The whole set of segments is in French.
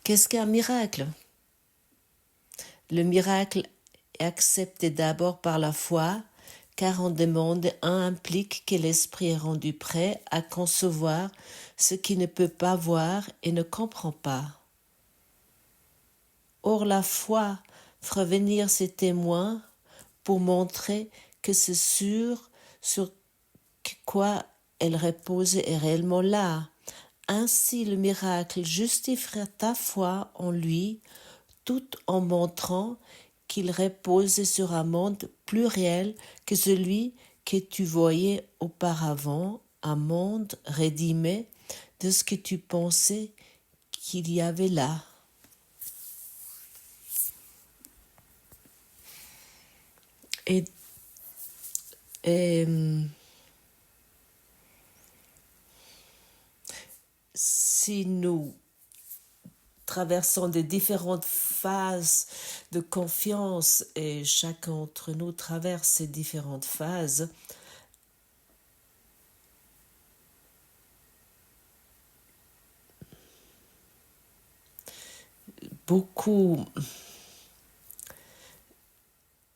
Qu'est-ce qu'un miracle? Le miracle est accepté d'abord par la foi, car en demande un implique que l'esprit est rendu prêt à concevoir ce qui ne peut pas voir et ne comprend pas. Or la foi fera venir ses témoins pour montrer que c'est sûr sur quoi elle repose est réellement là. Ainsi le miracle justifiera ta foi en lui, tout en montrant qu'il repose sur un monde plus réel que celui que tu voyais auparavant, un monde rédimé de ce que tu pensais qu'il y avait là. Et, et si nous traversons des différentes phases de confiance et chacun d'entre nous traverse ces différentes phases, beaucoup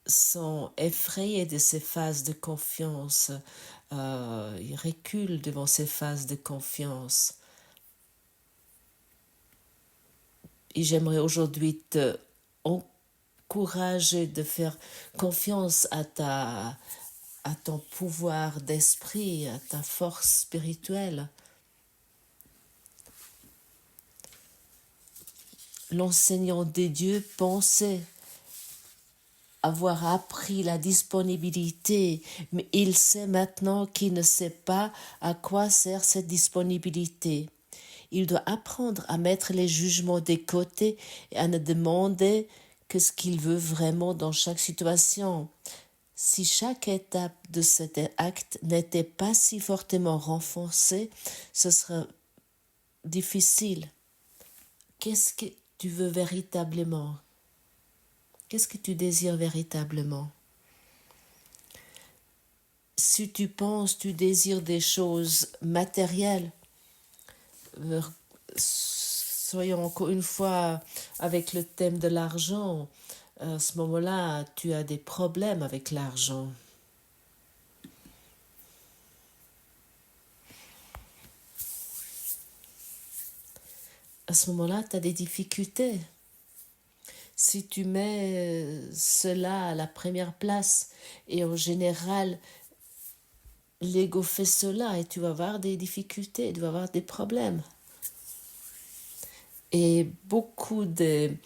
sont effrayés de ces phases de confiance, ils reculent devant ces phases de confiance. Et j'aimerais aujourd'hui te encourager de faire confiance à ton pouvoir d'esprit, à ta force spirituelle. L'enseignant des dieux pensait avoir appris la disponibilité, mais il sait maintenant qu'il ne sait pas à quoi sert cette disponibilité. Il doit apprendre à mettre les jugements de côté et à ne demander que ce qu'il veut vraiment dans chaque situation. Si chaque étape de cet acte n'était pas si fortement renforcée, ce serait difficile. Qu'est-ce que tu veux véritablement? Qu'est-ce que tu désires véritablement? Si tu penses, tu désires des choses matérielles, soyons encore une fois avec le thème de l'argent, à ce moment-là, tu as des problèmes avec l'argent. À ce moment-là, tu as des difficultés. Si tu mets cela à la première place, et en général, l'ego fait cela, et tu vas avoir des difficultés, tu vas avoir des problèmes. Et beaucoup des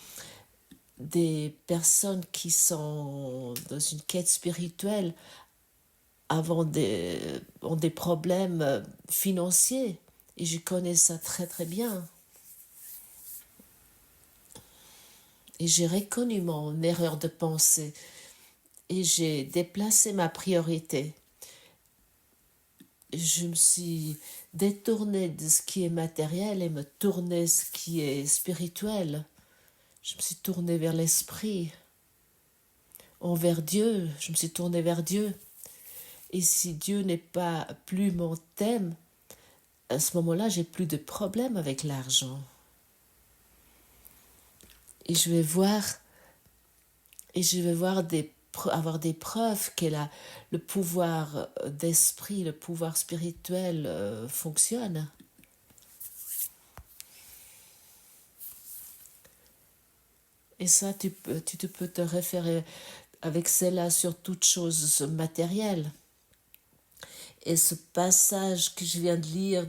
personnes qui sont dans une quête spirituelle ont des problèmes financiers. Et je connais ça très très bien. Et j'ai reconnu mon erreur de pensée. Et j'ai déplacé ma priorité. Je me suis détournée de ce qui est matériel et me tournée ce qui est spirituel. Je me suis tournée vers l'esprit. Envers Dieu, je me suis tournée vers Dieu. Et si Dieu n'est pas plus mon thème, à ce moment-là, j'ai plus de problème avec l'argent. Et je vais voir avoir des preuves que le pouvoir d'esprit, le pouvoir spirituel fonctionne. Et ça, tu peux te référer avec cela sur toute chose matérielle. Et ce passage que je viens de lire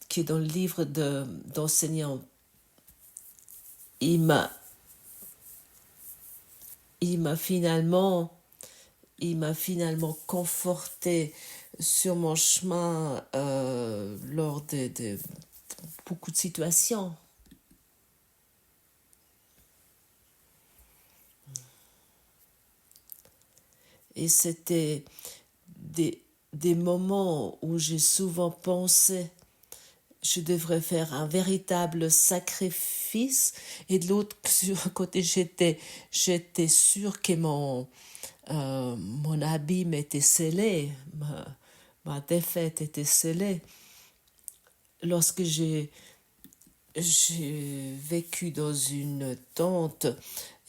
qui est dans le livre d'enseignant, il m'a finalement conforté sur mon chemin lors de beaucoup de situations. Et c'était des moments où j'ai souvent pensé je devrais faire un véritable sacrifice, et de l'autre côté j'étais sûre que mon abîme était scellé, ma défaite était scellée. Lorsque j'ai j'ai vécu dans une tente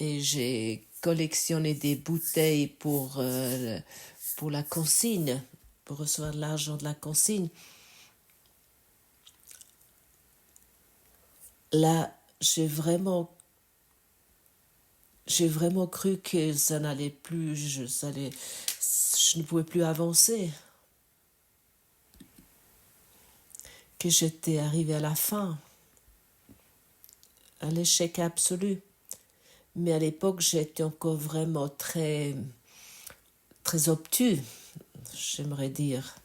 et j'ai collectionné des bouteilles pour la consigne, pour recevoir de l'argent de la consigne. Là, j'ai vraiment cru que ça n'allait plus, je ne pouvais plus avancer, que j'étais arrivée à la fin, à l'échec absolu. Mais à l'époque, j'étais encore vraiment très obtus, j'aimerais dire.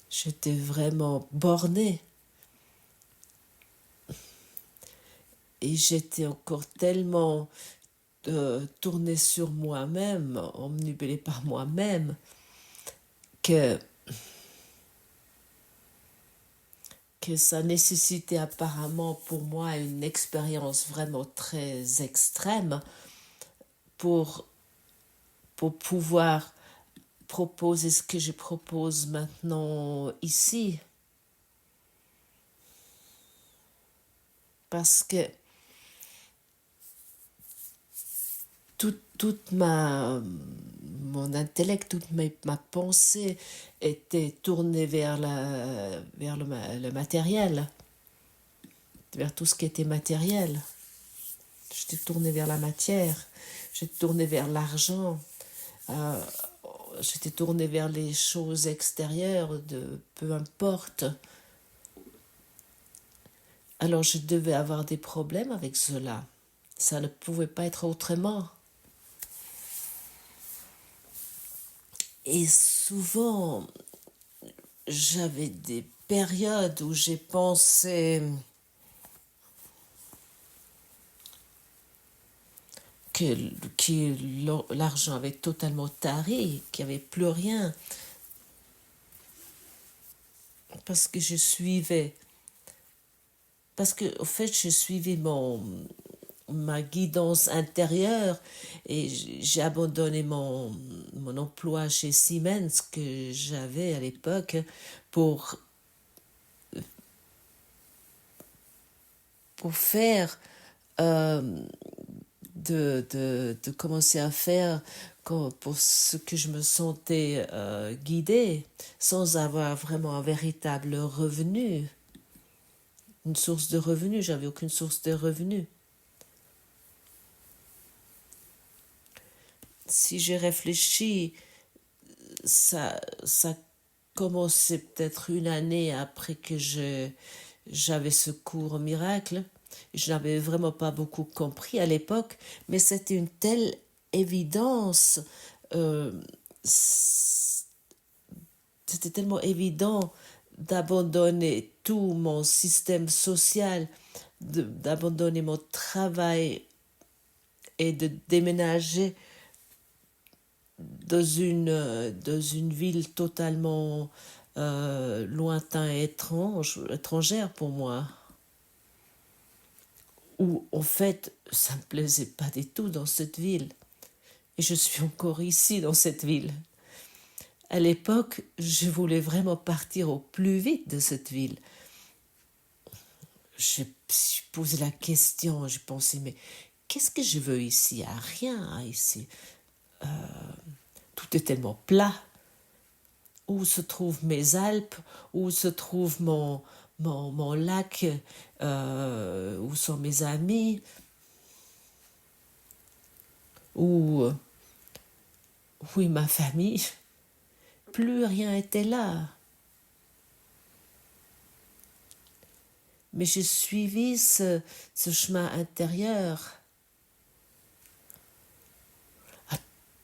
J'étais vraiment bornée. Et j'étais encore tellement tournée sur moi-même, omnibulée par moi-même, que ça nécessitait apparemment pour moi une expérience vraiment très extrême pour pouvoir proposer ce que je propose maintenant ici. Parce que toute mon intellect, toute ma pensée était tournée vers le matériel, vers tout ce qui était matériel. J'étais tournée vers la matière, j'étais tournée vers l'argent, j'étais tournée vers les choses extérieures, peu importe. Alors je devais avoir des problèmes avec cela. Ça ne pouvait pas être autrement. Et souvent, j'avais des périodes où j'ai pensé que l'argent avait totalement tari, qu'il n'y avait plus rien. Parce que je suivais ma guidance intérieure et j'ai abandonné mon emploi chez Siemens que j'avais à l'époque pour faire de commencer à faire pour ce que je me sentais guidée sans avoir vraiment un véritable revenu, une source de revenus. J'avais aucune source de revenus. Si j'ai réfléchi, ça commençait peut-être une année après que j'avais ce cours au miracle. Je n'avais vraiment pas beaucoup compris à l'époque, mais c'était une telle évidence, c'était tellement évident d'abandonner tout mon système social, d'abandonner mon travail et de déménager dans une ville totalement lointaine et étrangère pour moi. Où en fait, ça ne me plaisait pas du tout dans cette ville. Et je suis encore ici dans cette ville. À l'époque, je voulais vraiment partir au plus vite de cette ville. Je posé la question, j'ai pensé, mais qu'est-ce que je veux ici? Il n'y a rien ici. Tout est tellement plat. Où se trouvent mes Alpes? Où se trouve mon lac? Où sont mes amis? Où est ma famille? Plus rien était là. Mais j'ai suivi ce chemin intérieur.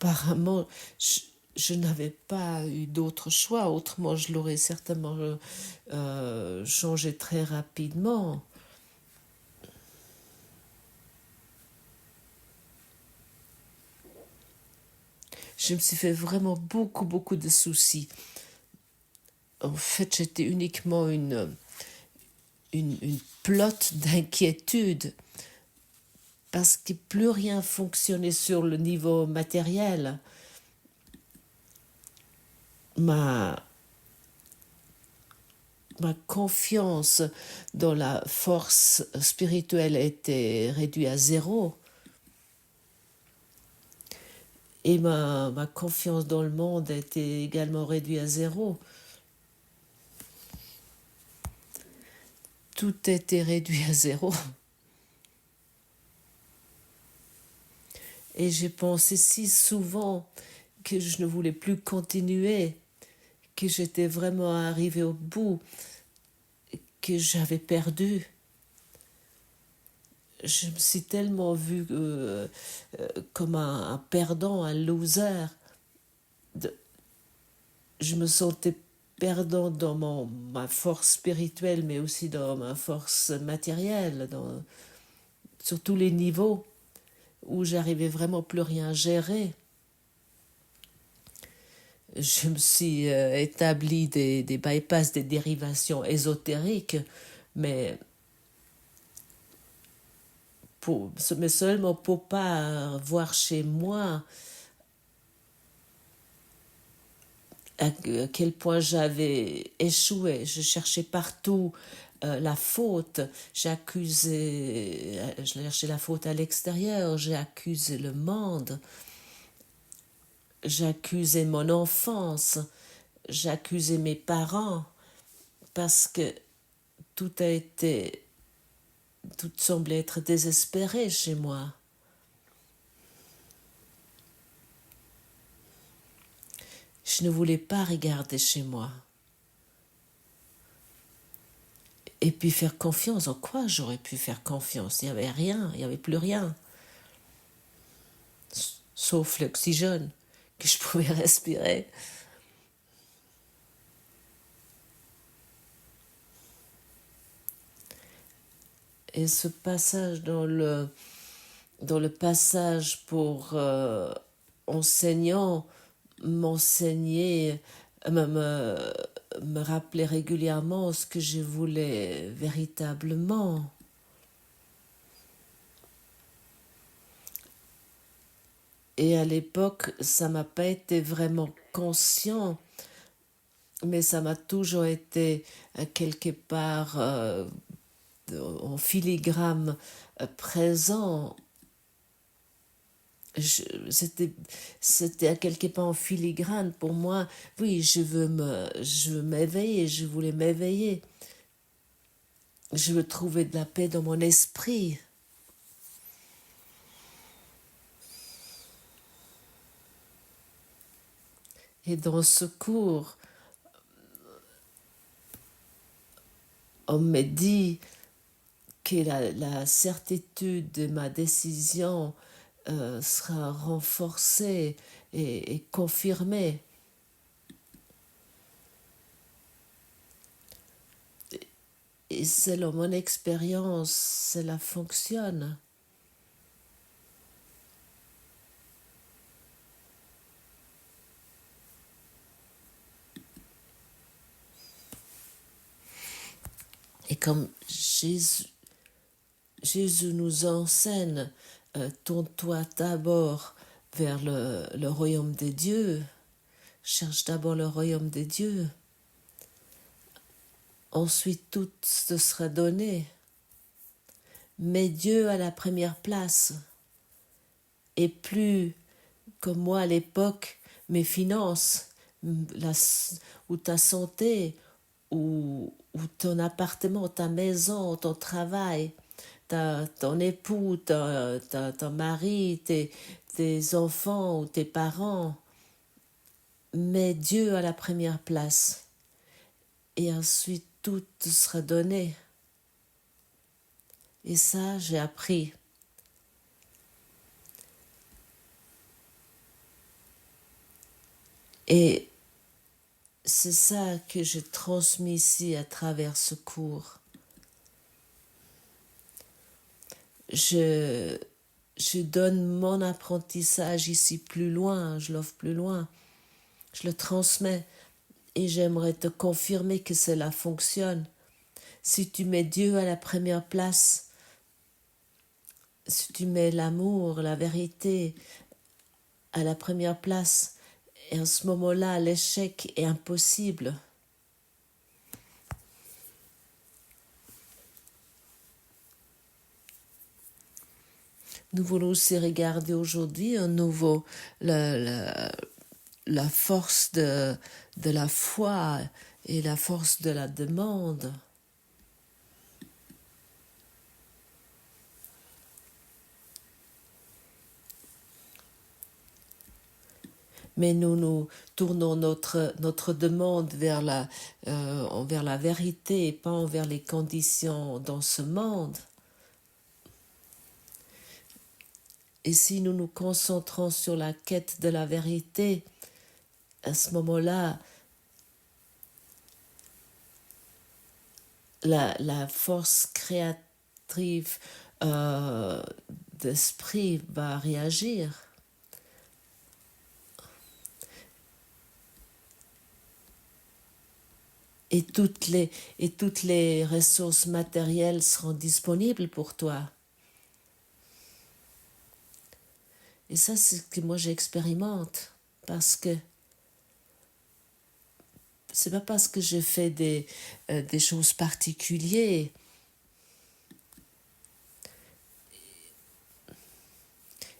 Apparemment, je n'avais pas eu d'autre choix, autrement je l'aurais certainement changé très rapidement. Je me suis fait vraiment beaucoup de soucis. En fait, j'étais uniquement une plotte d'inquiétude parce que plus rien fonctionnait sur le niveau matériel. ma confiance dans la force spirituelle était réduite à zéro. Et ma confiance dans le monde était également réduite à zéro. Tout était réduit à zéro. Et j'ai pensé si souvent que je ne voulais plus continuer, que j'étais vraiment arrivée au bout, que j'avais perdu. Je me suis tellement vue comme un perdant, un loser. Je me sentais perdant dans ma force spirituelle, mais aussi dans ma force matérielle, sur tous les niveaux, où j'arrivais vraiment plus rien à gérer. Je me suis établi des bypass, des dérivations ésotériques, mais seulement pour pas voir chez moi à quel point j'avais échoué. Je cherchais partout la faute. J'ai cherché la faute à l'extérieur. J'ai accusé le monde. J'accusais mon enfance. J'accusais mes parents parce que tout semblait être désespéré chez moi. Je ne voulais pas regarder chez moi. Et puis faire confiance, en quoi j'aurais pu faire confiance? Il n'y avait rien, il n'y avait plus rien. Sauf l'oxygène que je pouvais respirer. Et ce passage dans le passage pour enseignant, m'enseigner, me rappeler régulièrement ce que je voulais véritablement. Et à l'époque, ça m'a pas été vraiment conscient, mais ça m'a toujours été quelque part en filigrane présent. C'était à quelque part en filigrane pour moi. Oui, je veux m'éveiller, je voulais m'éveiller. Je veux trouver de la paix dans mon esprit. Et dans ce cours, on me dit que la certitude de ma décision sera renforcée et confirmée. Et selon mon expérience, cela fonctionne. Et comme Jésus nous enseigne, tourne-toi d'abord vers le royaume des dieux, cherche d'abord le royaume des dieux. Ensuite, tout te sera donné. Mets Dieu à la première place. Et plus, comme moi à l'époque, mes finances, ou ta santé, ou ton appartement, ta maison, ton travail, ton époux, ton mari, tes enfants ou tes parents. Mets Dieu à la première place. Et ensuite, tout te sera donné. Et ça, j'ai appris. Et c'est ça que j'ai transmis ici à travers ce cours. Je donne mon apprentissage ici plus loin, je l'offre plus loin, je le transmets et j'aimerais te confirmer que cela fonctionne. Si tu mets Dieu à la première place, si tu mets l'amour, la vérité à la première place, et à ce moment-là, l'échec est impossible. Nous voulons aussi regarder aujourd'hui un nouveau, la force de la foi et la force de la demande. Mais nous tournons notre demande vers envers la vérité et pas envers les conditions dans ce monde. Et si nous nous concentrons sur la quête de la vérité, à ce moment-là, la force créative d'esprit va réagir. Et toutes les ressources matérielles seront disponibles pour toi. Et ça, c'est ce que moi j'expérimente. Parce que c'est pas parce que je fais des choses particulières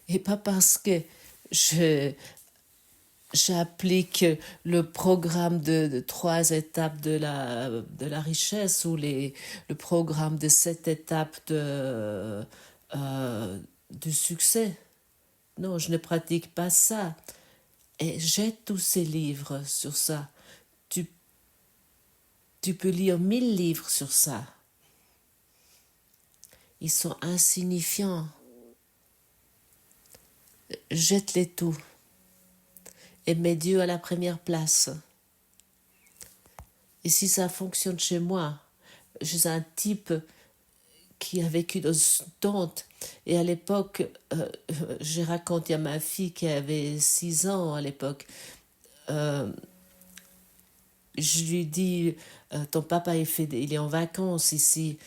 et pas parce que j'applique le programme de 3 étapes de la richesse ou le programme de 7 étapes du succès. Non, je ne pratique pas ça. Et j'ai tous ces livres sur ça. Tu peux lire 1000 livres sur ça. Ils sont insignifiants. Jette-les tout. Et mets Dieu à la première place. Et si ça fonctionne chez moi, je suis un type qui a vécu dans une tente. Et à l'époque, j'ai raconté à ma fille qui avait 6 ans à l'époque, je lui dis, ton papa il est en vacances ici,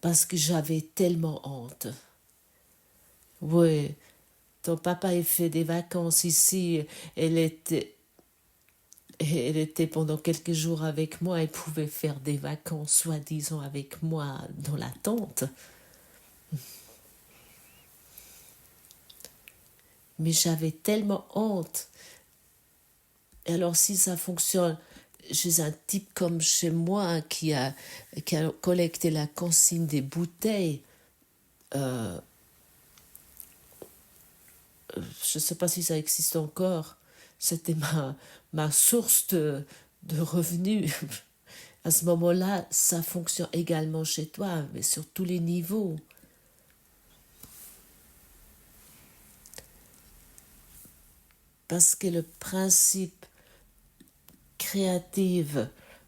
parce que j'avais tellement honte. Oui, ton papa il fait des vacances ici, elle était pendant quelques jours avec moi, elle pouvait faire des vacances, soi-disant, avec moi dans la tente. Mais j'avais tellement honte. Et alors si ça fonctionne chez un type comme chez moi qui a collecté la consigne des bouteilles, je ne sais pas si ça existe encore, c'était ma source de revenus. À ce moment-là, ça fonctionne également chez toi, mais sur tous les niveaux. Parce que le principe créatif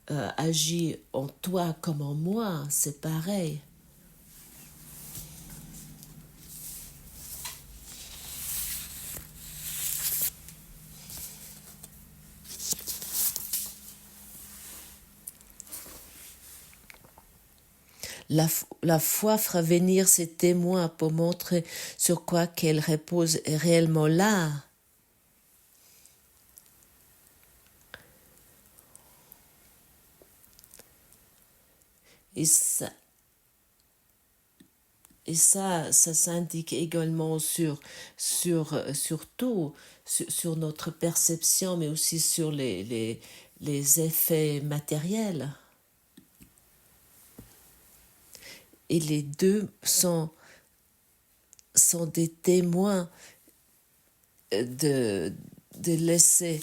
agit en toi comme en moi, c'est pareil. La foi fera venir ses témoins pour montrer sur quoi qu'elle repose est réellement là. Et ça s'indique également sur notre perception, mais aussi sur les effets matériels. Et les deux sont des témoins de laisser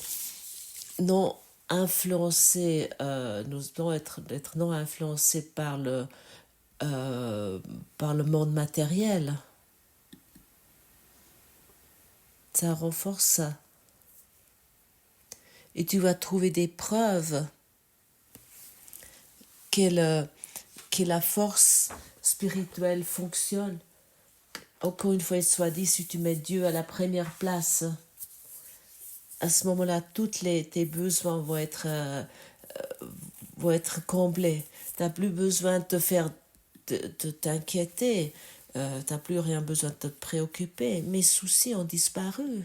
non influencer, d'être non influencés par le monde matériel. Ça renforce ça. Et tu vas trouver des preuves que la force spirituelle fonctionne. Encore une fois, il soit dit, si tu mets Dieu à la première place, à ce moment-là, tes besoins vont être comblés. Tu n'as plus besoin de t'inquiéter. Tu n'as plus rien besoin de te préoccuper. Mes soucis ont disparu.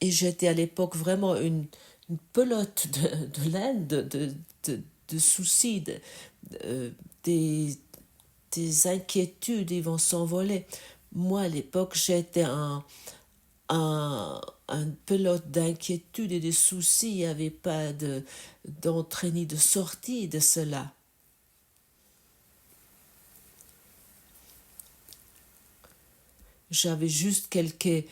Et j'étais à l'époque vraiment une pelote de laine, de soucis, des tes inquiétudes, ils vont s'envoler. Moi, à l'époque, j'étais un pelote d'inquiétudes et de soucis. Il n'y avait pas d'entrée ni de sortie de cela. J'avais juste quelques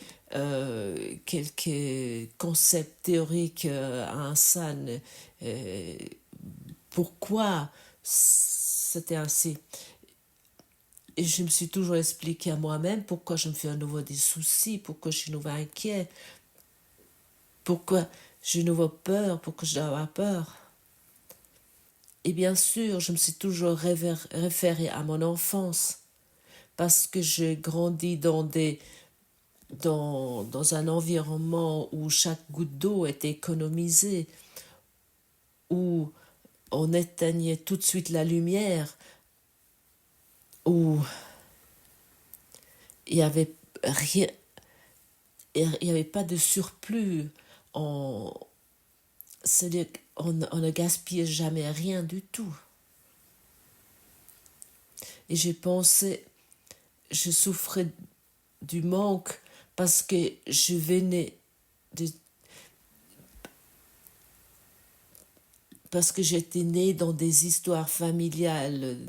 concepts théoriques insanes. Pourquoi c'était ainsi? Et je me suis toujours expliqué à moi-même pourquoi je me fais à nouveau des soucis, pourquoi je suis à nouveau inquiet, pourquoi j'ai à nouveau peur, pourquoi je dois avoir peur. Et bien sûr, je me suis toujours référé à mon enfance, parce que j'ai grandi dans un environnement où chaque goutte d'eau était économisée, où on éteignait tout de suite la lumière, où il n'y avait rien, il n'y avait pas de surplus. On, on ne gaspillait jamais rien du tout. Et j'ai pensé, je souffrais du manque parce que je venais de, parce que j'étais née dans des histoires familiales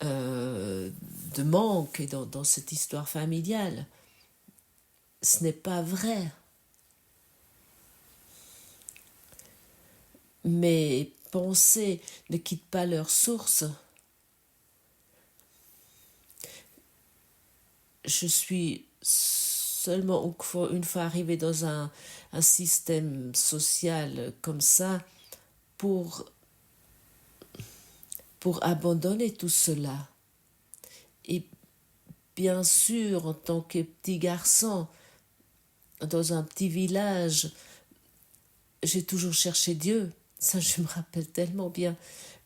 de manque, et dans cette histoire familiale. Ce n'est pas vrai. Mes pensées ne quittent pas leur source. Je suis seulement une fois arrivée dans un système social comme ça pour abandonner tout cela. Et bien sûr, en tant que petit garçon, dans un petit village, j'ai toujours cherché Dieu. Ça, je me rappelle tellement bien.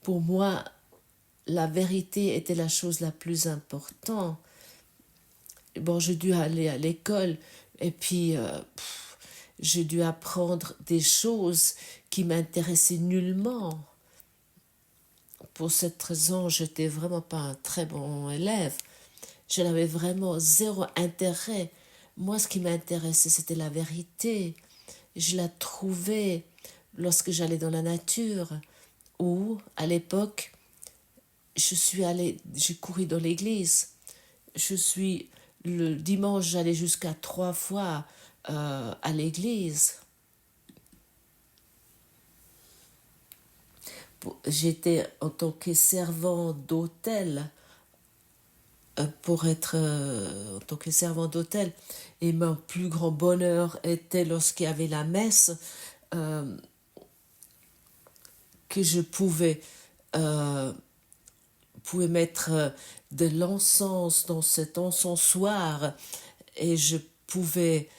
Pour moi, la vérité était la chose la plus importante. Bon, j'ai dû aller à l'école et puis j'ai dû apprendre des choses qui m'intéressaient nullement. Pour cette raison, je n'étais vraiment pas un très bon élève. Je n'avais vraiment zéro intérêt. Moi, ce qui m'intéressait, c'était la vérité. Je la trouvais lorsque j'allais dans la nature, ou à l'époque, j'ai couru dans l'église. Le dimanche, j'allais jusqu'à 3 fois à l'église. J'étais en tant que servant d'hôtel en tant que servant d'hôtel. Et mon plus grand bonheur était lorsqu'il y avait la messe, que je pouvais mettre de l'encens dans cet encensoir et je pouvais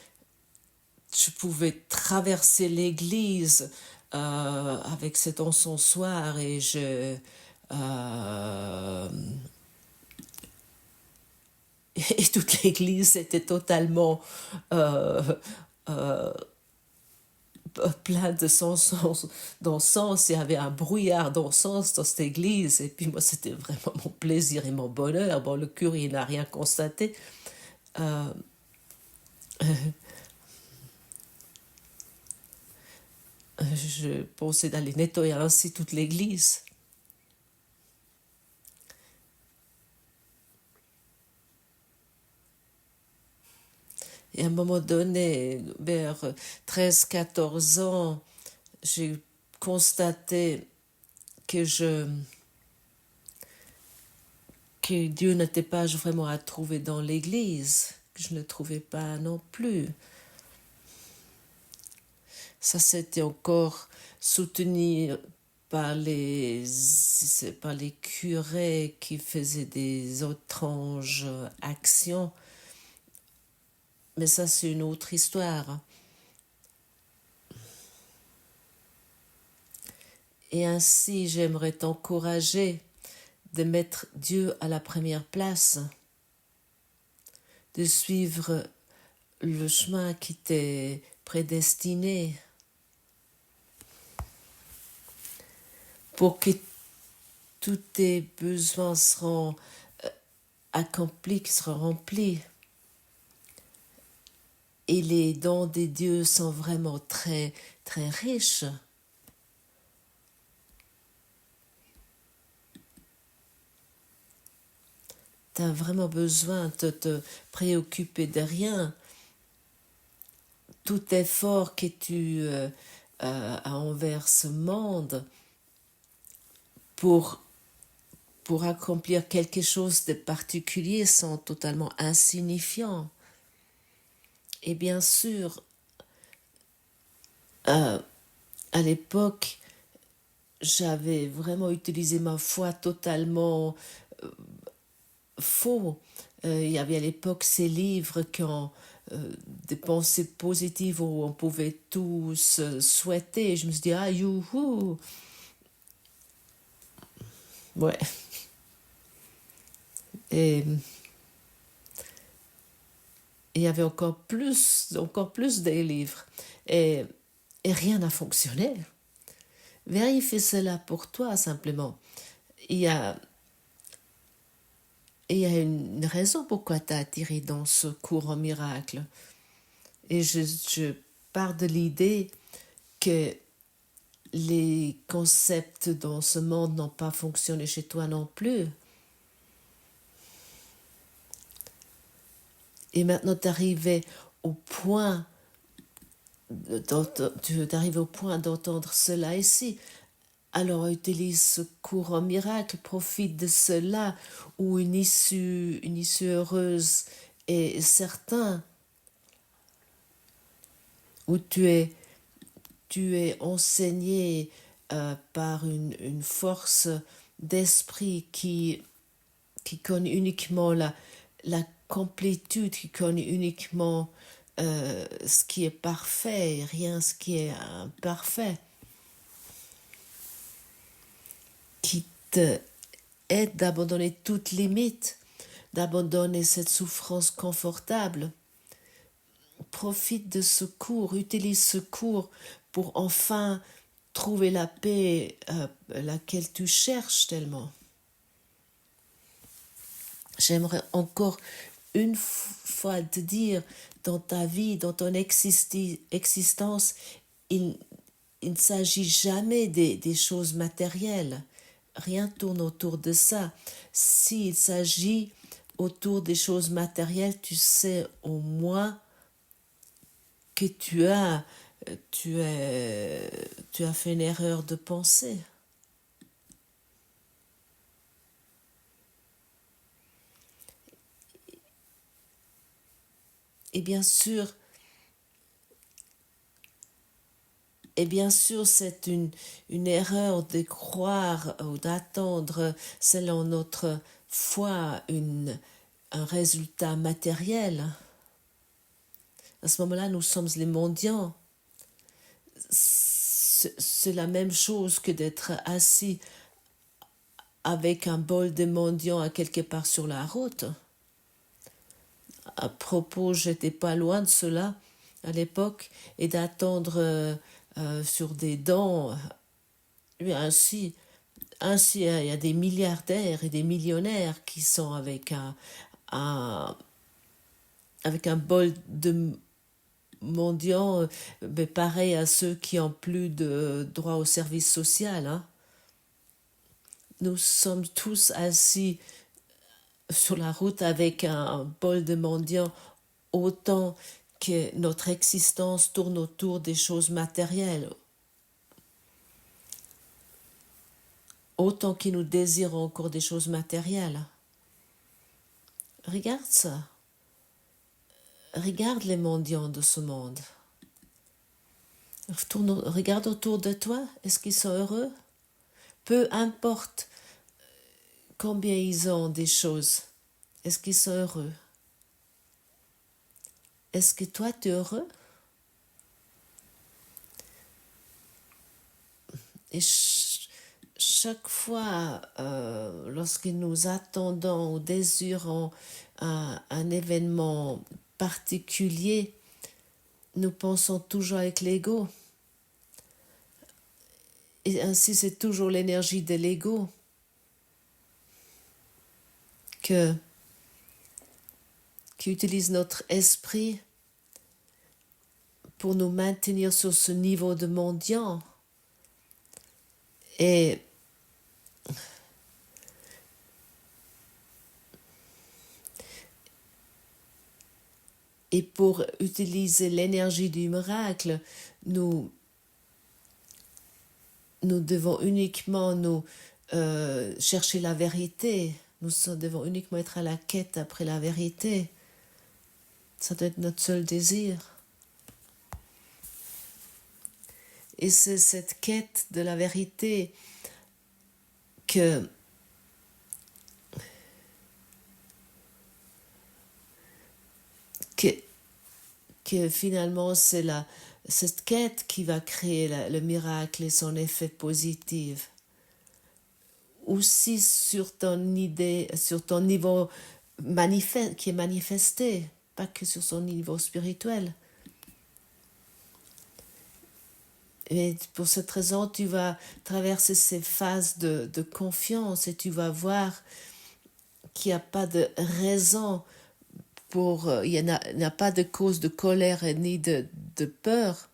traverser l'église avec cet encensoir et et toute l'église était totalement plein d'encens. Il y avait un brouillard d'encens dans cette église. Et puis moi, c'était vraiment mon plaisir et mon bonheur. Bon, le curé, il n'a rien constaté. Je pensais d'aller nettoyer ainsi toute l'église. Et à un moment donné, vers 13-14 ans, j'ai constaté que Dieu n'était pas vraiment à trouver dans l'Église, que je ne le trouvais pas non plus. Ça, c'était encore soutenu par les curés qui faisaient des étranges actions. Mais ça, c'est une autre histoire. Et ainsi, j'aimerais t'encourager de mettre Dieu à la première place, de suivre le chemin qui t'est prédestiné, pour que tous tes besoins seront accompli, qui sera rempli. Et les dons des dieux sont vraiment très, très riches. Tu as vraiment besoin de te préoccuper de rien. Tout effort que tu as envers ce monde pour accomplir quelque chose de particulier sont totalement insignifiants. Et bien sûr, à l'époque, j'avais vraiment utilisé ma foi totalement faux. Il y avait à l'époque ces livres qui ont des pensées positives où on pouvait tous souhaiter. Et je me suis dit, ah, youhou! Ouais. Et il y avait encore plus des livres. Et rien n'a fonctionné. Vérifie cela pour toi, simplement. Il y a une raison pourquoi tu as atterri dans ce cours en miracle. Et je pars de l'idée que les concepts dans ce monde n'ont pas fonctionné chez toi non plus. Et maintenant, tu arrives au point d'entendre cela ici. Alors utilise ce cours en miracle, profite de cela où une issue heureuse est certaine, où tu es enseigné par une force d'esprit qui connaît uniquement la complétude, qui connaît uniquement ce qui est parfait et rien ce qui est imparfait, qui te aide d'abandonner toute limite, d'abandonner cette souffrance confortable. Profite de ce cours, utilise ce cours pour enfin trouver la paix laquelle tu cherches tellement. J'aimerais encore une fois te dire, dans ta vie, dans ton existence, il ne s'agit jamais des choses matérielles. Rien tourne autour de ça. S'il s'agit autour des choses matérielles, tu sais au moins que tu as fait une erreur de pensée. Et bien sûr, c'est une erreur de croire ou d'attendre, selon notre foi, un résultat matériel. À ce moment-là, nous sommes les mendiants. C'est la même chose que d'être assis avec un bol de mendiant à quelque part sur la route. À propos, j'étais pas loin de cela à l'époque, et d'attendre sur des dents. Ainsi, il y a des milliardaires et des millionnaires qui sont avec un bol de mendiants, mais pareil à ceux qui ont plus de droit au service social. Hein. Nous sommes tous assis sur la route avec un bol de mendiants, autant que notre existence tourne autour des choses matérielles, autant que nous désirons encore des choses matérielles. Regarde ça. Regarde les mendiants de ce monde. Regarde autour de toi. Est-ce qu'ils sont heureux? Peu importe combien ils ont des choses. Est-ce qu'ils sont heureux? Est-ce que toi, tu es heureux? Et chaque fois, lorsque nous attendons ou désirons un événement particulier, nous pensons toujours avec l'ego. Et ainsi, c'est toujours l'énergie de l'ego que qui utilise notre esprit pour nous maintenir sur ce niveau de mendiant. Et pour utiliser l'énergie du miracle, nous devons uniquement chercher la vérité. Nous devons uniquement être à la quête après la vérité. Ça doit être notre seul désir. Et c'est cette quête de la vérité que finalement c'est cette quête qui va créer le miracle et son effet positif. Aussi sur ton idée, sur ton niveau qui est manifesté, pas que sur son niveau spirituel. Et pour cette raison, tu vas traverser ces phases de confiance et tu vas voir qu'il n'y a pas de raison il n'y a pas de cause de colère ni de peur.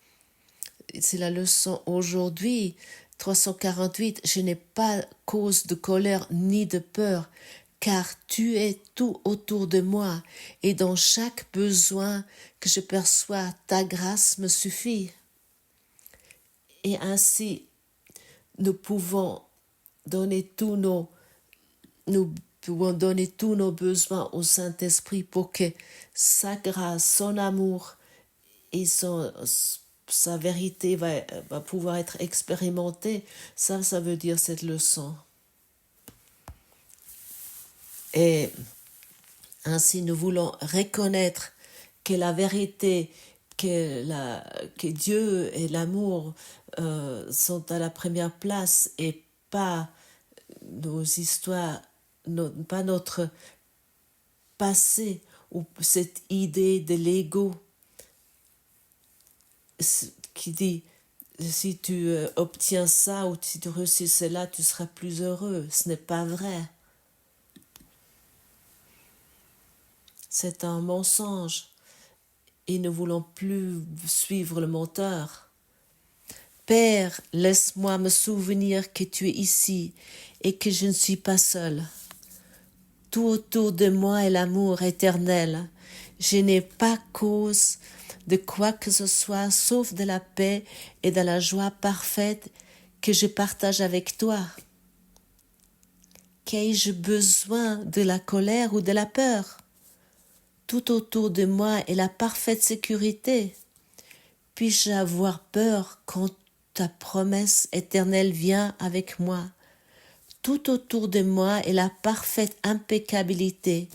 C'est la leçon aujourd'hui. 348, je n'ai pas cause de colère ni de peur, car tu es tout autour de moi, et dans chaque besoin que je perçois, ta grâce me suffit. Et ainsi, nous pouvons donner tous nos besoins au Saint-Esprit pour que sa grâce, son amour et sa vérité va pouvoir être expérimentée. Ça veut dire cette leçon. Et ainsi, nous voulons reconnaître que la vérité, que Dieu et l'amour sont à la première place et pas nos histoires, pas notre passé ou cette idée de l'ego qui dit si tu obtiens ça ou si tu réussis cela, tu seras plus heureux. Ce n'est pas vrai. C'est un mensonge et nous ne voulons plus suivre le menteur. Père, laisse-moi me souvenir que tu es ici et que je ne suis pas seule. Tout autour de moi est l'amour éternel. Je n'ai pas cause de quoi que ce soit sauf de la paix et de la joie parfaite que je partage avec toi. Qu'ai-je besoin de la colère ou de la peur? Tout autour de moi est la parfaite sécurité. Puis-je avoir peur quand ta promesse éternelle vient avec moi? Tout autour de moi est la parfaite impeccabilité.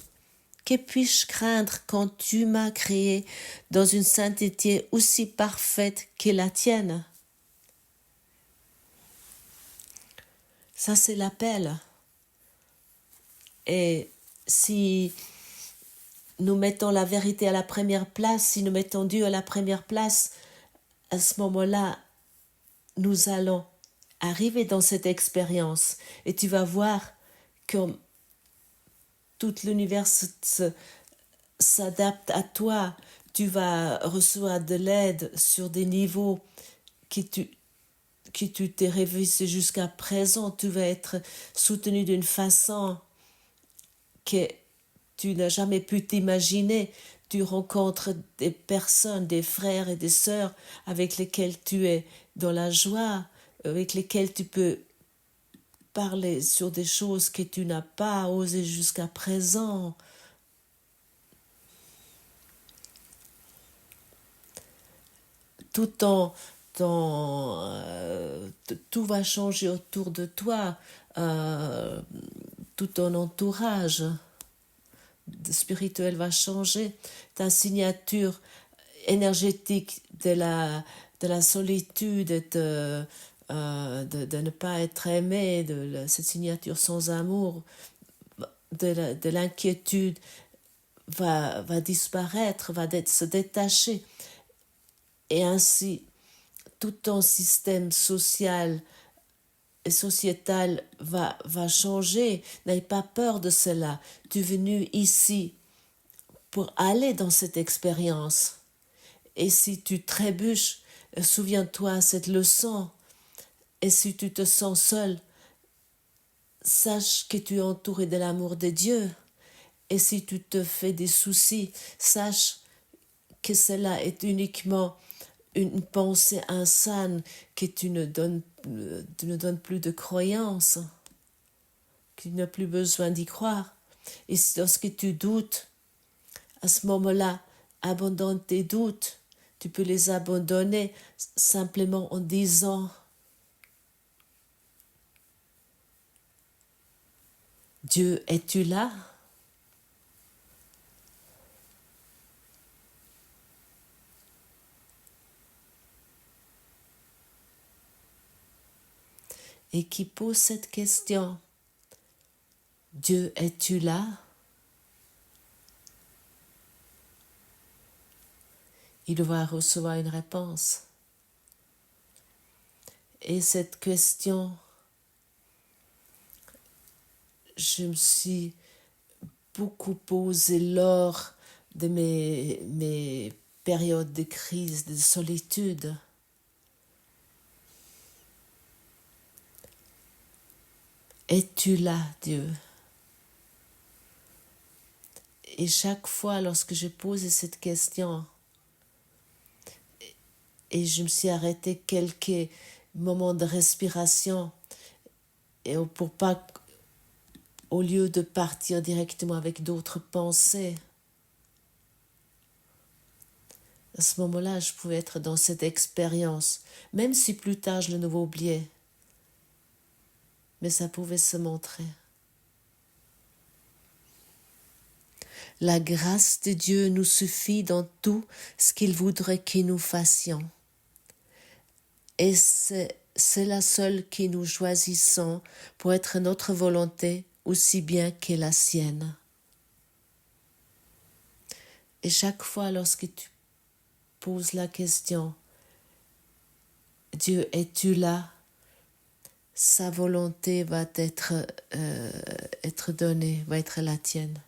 Que puis-je craindre quand tu m'as créé dans une sainteté aussi parfaite que la tienne? Ça, c'est l'appel. Et si nous mettons la vérité à la première place, si nous mettons Dieu à la première place, à ce moment-là, nous allons arriver dans cette expérience et tu vas voir comme tout l'univers s'adapte à toi. Tu vas recevoir de l'aide sur des niveaux qui tu t'es révisé jusqu'à présent. Tu vas être soutenu d'une façon que tu n'as jamais pu t'imaginer. Tu rencontres des personnes, des frères et des sœurs avec lesquels tu es dans la joie, avec lesquels tu peux parler sur des choses que tu n'as pas osé jusqu'à présent. Tout va changer autour de toi, tout ton entourage spirituel va changer, ta signature énergétique de la solitude, de ne pas être aimé, cette signature sans amour, de l'inquiétude va disparaître, va se détacher. Et ainsi, tout ton système social et sociétal va changer. N'aie pas peur de cela. Tu es venu ici pour aller dans cette expérience. Et si tu trébuches, souviens-toi cette leçon. Et si tu te sens seul, sache que tu es entouré de l'amour de Dieu. Et si tu te fais des soucis, sache que cela est uniquement une pensée insane, que tu ne donnes plus de croyance, que tu n'as plus besoin d'y croire. Et lorsque tu doutes, à ce moment-là, abandonne tes doutes. Tu peux les abandonner simplement en disant: Dieu, es-tu là? Et qui pose cette question: Dieu, es-tu là? Il va recevoir une réponse. Et cette question, je me suis beaucoup posée lors de mes périodes de crise, de solitude. Es-tu là, Dieu? Et chaque fois lorsque je posais cette question, et je me suis arrêtée quelques moments de respiration, et pour pas, au lieu de partir directement avec d'autres pensées, à ce moment-là, je pouvais être dans cette expérience, même si plus tard je le oublié, mais ça pouvait se montrer. La grâce de Dieu nous suffit dans tout ce qu'il voudrait que nous fassions. Et c'est la seule que nous choisissons pour être notre volonté aussi bien que la sienne. Et chaque fois lorsque tu poses la question: Dieu, es-tu là? Sa volonté va être donnée, va être la tienne.